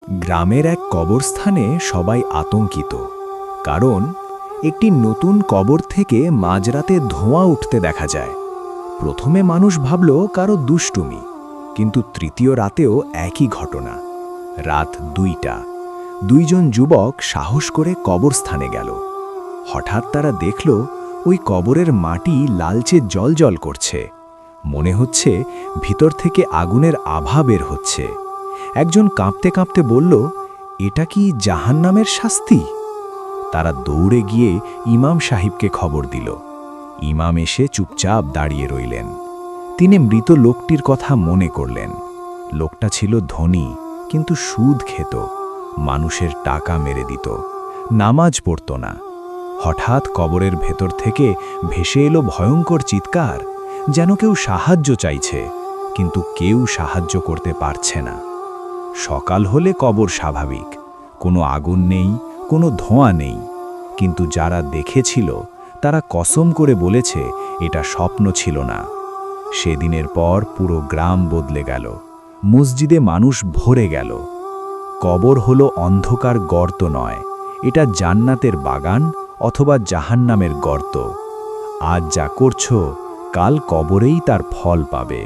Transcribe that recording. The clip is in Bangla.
গ্রামের এক কবরস্থানে সবাই আতঙ্কিত, কারণ একটি নতুন কবর থেকে মাঝরাতে ধোঁয়া উঠতে দেখা যায়। প্রথমে মানুষ ভাবল কারো দুষ্টুমি, কিন্তু তৃতীয় রাতেও একই ঘটনা। রাত 2টা, দুইজন যুবক সাহস করে কবরস্থানে গেল। হঠাৎ তারা দেখল ওই কবরের মাটি লালচে জ্বলজ্বল করছে। মনে হচ্ছে ভিতর থেকে আগুনের আভা বের হচ্ছে। একজন কাঁপতে কাঁপতে বলল, এটা কি জাহান্নামের শাস্তি? তারা দৌড়ে গিয়ে ইমাম সাহেবকে খবর দিল। ইমাম এসে চুপচাপ দাঁড়িয়ে রইলেন। তিনি মৃত লোকটির কথা মনে করলেন। লোকটা ছিল ধনী, কিন্তু সুদ খেত, মানুষের টাকা মেরে দিত, নামাজ পড়ত না। হঠাৎ কবরের ভেতর থেকে ভেসে এলো ভয়ঙ্কর চিৎকার, যেন কেউ সাহায্য চাইছে, কিন্তু কেউ সাহায্য করতে পারছে না। সকাল হলে কবর স্বাভাবিক, কোনো আগুন নেই, কোনো ধোঁয়া নেই, কিন্তু যারা দেখেছিল তারা কসম করে বলেছে এটা স্বপ্ন ছিল না। সেদিনের পর পুরো গ্রাম বদলে গেল, মসজিদে মানুষ ভরে গেল। কবর হলো অন্ধকার গর্ত নয়, এটা জান্নাতের বাগান অথবা জাহান্নামের গর্ত। আজ যা করছো, কাল কবরেই তার ফল পাবে।